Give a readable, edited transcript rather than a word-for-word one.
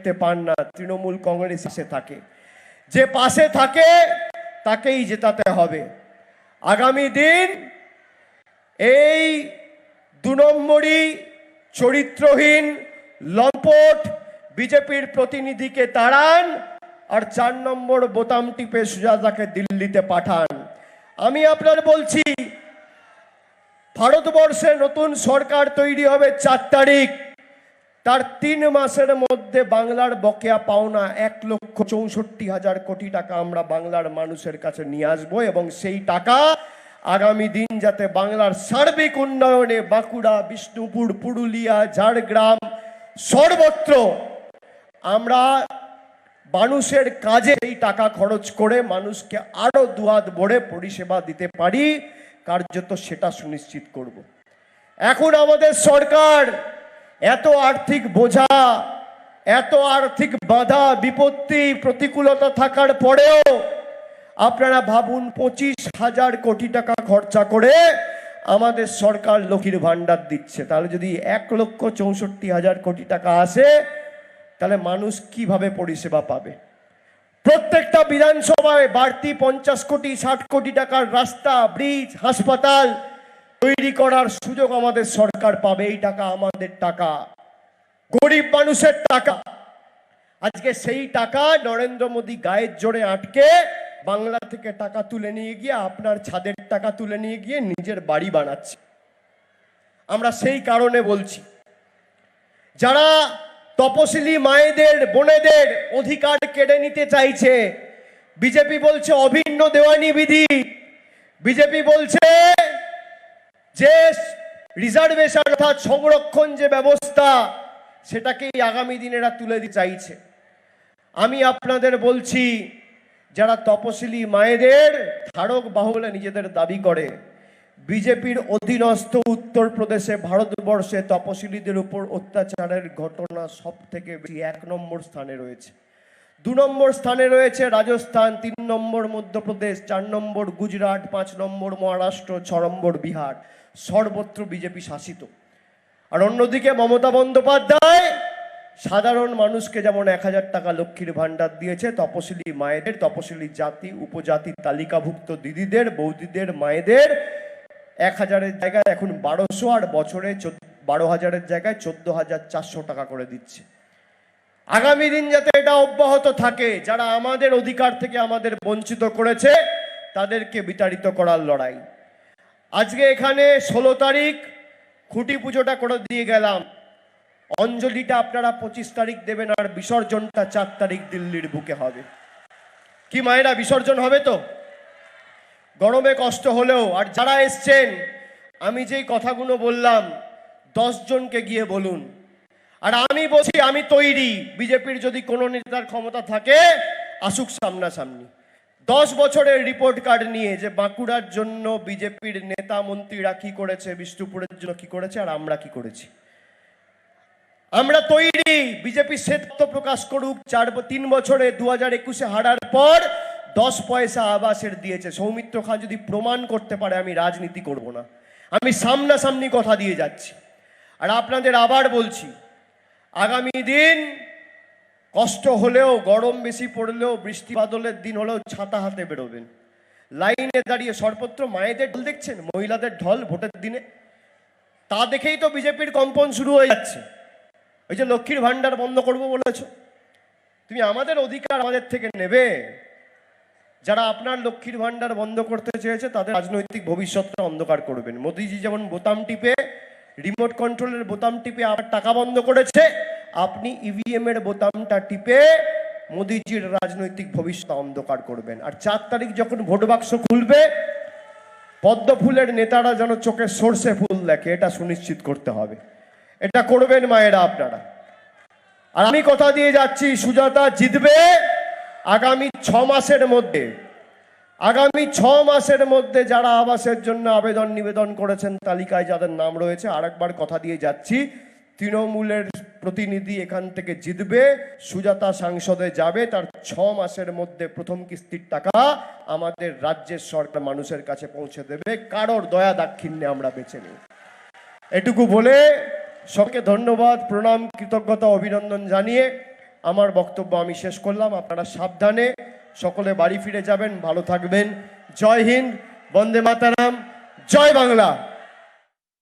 দেখতে পান না, তৃণমূল কংগ্রেস পাশে থাকে, যে পাশে থাকে তাকেই জেতাতে হবে। আগামী দিন এই 2 নম্বরই চরিত্রহীন লম্পট বিজেপির প্রতিনিধিকে তাড়ান আর 4 নম্বর বোতাম টিপে সুজাতাকে দিল্লিতে পাঠান। আমি আপনার বলছি, ভারতবর্ষে নতুন সরকার তৈরি হবে 4 তারিখ, তার 3 মাসের মধ্যে বাংলার বকেয়া পাওনা 1,64,000 কোটি টাকা আমরা বাংলার মানুষের কাছে নিয়ে আসবো, এবং সেই টাকা আগামী দিন যাতে বাংলার সার্বিক উন্নয়নে বাঁকুড়া, বিষ্ণুপুর, পুরুলিয়া, ঝাড়গ্রাম সর্বত্র আমরা মানুষের কাজে এই টাকা খরচ করে মানুষকে আরো দুহাত ভরে পরিষেবা দিতে পারি, কার্যত সেটা সুনিশ্চিত করব। এখন আমাদের সরকার এত আর্থিক বোঝা, এত আর্থিক বাধা বিপত্তি প্রতিকূলতা থাকার পরেও আপনারা ভাবুন 25,000 কোটি টাকা খরচা করে আমাদের সরকার লক্ষ্মীর ভান্ডার দিচ্ছে। তাহলে যদি 1,64,000 কোটি টাকা আসে, তাহলে মানুষ কিভাবে পরিষেবা পাবে? প্রত্যেকটা বিধানসভায় বাড়তি 50 কোটি 60 কোটি টাকার রাস্তা, ব্রিজ, হাসপাতাল তৈরি করার সুযোগ আমাদের সরকার পাবে। এই টাকা আমাদের টাকা, গরিব মানুষের টাকা। আজকে সেই টাকা নরেন্দ্র মোদী গায়ের জোরে আটকে বাংলা থেকে টাকা তুলে নিয়ে গিয়ে আপনার ছাদের টাকা তুলে নিয়ে গিয়ে নিজের বাড়ি বানাচ্ছে। আমরা সেই কারণে বলছি, যারা তপশিলি মায়েদের, বোনেদের অধিকার কেড়ে নিতে চাইছে, বিজেপি বলছে অভিন্ন দেওয়ানি বিধি, বিজেপি বলছে যে রিজার্ভেশন অর্থাৎ সংরক্ষণ যে ব্যবস্থা, সেটাকেই আগামী দিনেরা তুলে দিতে চাইছে। আমি আপনাদের বলছি, যারা তপশিলি মায়েদের ধারক বাহুলে নিজেদের দাবি করে, বিজেপির অধীনস্থ উত্তরপ্রদেশে ভারতবর্ষে তপশিলীদের উপর অত্যাচারের ঘটনা সব থেকে বেশি 1 নম্বর স্থানে রয়েছে। 2 নম্বর স্থানে রয়েছে রাজস্থান, 3 নম্বর মধ্যপ্রদেশ, 4 নম্বর গুজরাট, 5 নম্বর মহারাষ্ট্র, 6 নম্বর বিহার। সর্বত্র বিজেপি শাসিত। আর অন্যদিকে মমতা বন্দ্যোপাধ্যায় সাধারণ মানুষকে যেমন 1000 টাকা লক্ষ্মীর ভান্ডার দিয়েছে, তপশিলি মায়েদের, তপশিলি জাতি উপজাতি তালিকাভুক্ত দিদিদের, বৌদিদের, মায়েদের 1000-এর জায়গায় এখন 1200 আর বছরে 12,000-এর জায়গায় 14,400 টাকা করে দিচ্ছে। আগামী দিন যাতে এটা অব্যাহত থাকে, যারা আমাদের অধিকার থেকে আমাদের বঞ্চিত করেছে তাদেরকে বিতাড়িত করার লড়াই। আজকে এখানে 16 তারিখ খুঁটি পুজোটা করে দিয়ে গেলাম, অঞ্জলিটা আপনারা 25 তারিখ দেবেন, আর বিসর্জনটা 4 তারিখ দিল্লির বুকে হবে। কি মায়েরা, বিসর্জন হবে তো? গরমে কষ্ট হলেও। আর যারা এসছেন, আমি যেই কথাগুলো বললাম 10 জনকে গিয়ে বলুন। আর আমি বলছি, আমি তৈরি, বিজেপির যদি কোনো নেতার ক্ষমতা থাকে আসুক সামনাসামনি। 10 বছরের রিপোর্ট কার্ড নিয়ে, যে বাঁকুড়ার জন্য বিজেপির নেতা মন্ত্রীরা কি করেছে, বিষ্ণুপুরের জন্য কি করেছে, আর আমরা কি করেছি। আমরা তৈরি, বিজেপি শ্বেত প্রকাশ করুক। 3 বছরে 2021-এ হারার পর 10 পয়সা আবাসের দিয়েছে। সৌমিত্র খাঁ যদি প্রমাণ করতে পারে, আমি রাজনীতি করব না, আমি সামনাসামনি কথা দিয়ে যাচ্ছি। আর আপনাদের আবার বলছি, আগামী দিন কষ্ট হলেও, গরম বেশি পড়লেও, বৃষ্টি বাদলের দিন হলেও ছাতা হাতে বেরোবেন। লাইনে দাঁড়িয়ে সর্বত্র মায়েদের ঢল দেখছেন, মহিলাদের ঢল ভোটের দিনে, তা দেখেই তো বিজেপির কম্পন শুরু হয়ে যাচ্ছে। ওই যে লক্ষ্মীর ভান্ডার বন্ধ করবো বলেছ, তুমি আমাদের অধিকার আমাদের থেকে নেবে? যারা আপনার লক্ষ্মীর ভান্ডার বন্ধ করতে চেয়েছে তাদের রাজনৈতিক ভবিষ্যৎটা অন্ধকার করবেন। মোদিজি যেমন বোতাম টিপে, রিমোট কন্ট্রোলের বোতাম টিপে আবার টাকা বন্ধ করেছে, আপনি ইভিএম এর বোতামটা টিপে মোদিজির রাজনৈতিক ভবিষ্যৎ অন্ধকার করবেন। আর 4 তারিখ যখন ভোট বাক্স খুলবে, পদ্ম ফুলের নেতারা যেন চোখে সর্ষে ফুল দেখে, এটা সুনিশ্চিত করতে হবে। এটা করবেন মায়েরা আপনারা। আর আমি কথা দিয়ে যাচ্ছি, সুজাতা জিতবে আগামী 6 মাসের মধ্যে। আগামী 6 মাসের মধ্যে যারা আবাসের জন্য আবেদন নিবেদন করেছেন, তালিকায় যাদের নাম রয়েছে, আরেকবার কথা দিয়ে যাচ্ছি, তৃণমূলের প্রতিনিধি এখান থেকে জিতবে, সুজাতা সংসদে যাবে, তার 6 মাসের মধ্যে প্রথম কিস্তির টাকা আমাদের রাজ্যের সরকার মানুষের কাছে পৌঁছে দেবে। কারোর দয়া দাক্ষিণ্যে আমরা বেছে নিই। এটুকু বলে সবকে ধন্যবাদ, প্রণাম, কৃতজ্ঞতা, অভিনন্দন জানিয়ে আমার বক্তব্য আমি শেষ করলাম। আপনারা সাবধানে সকলে বাড়ি ফিরে যাবেন, ভালো থাকবেন। জয় হিন্দ, বন্দে মাতারাম, জয় বাংলা।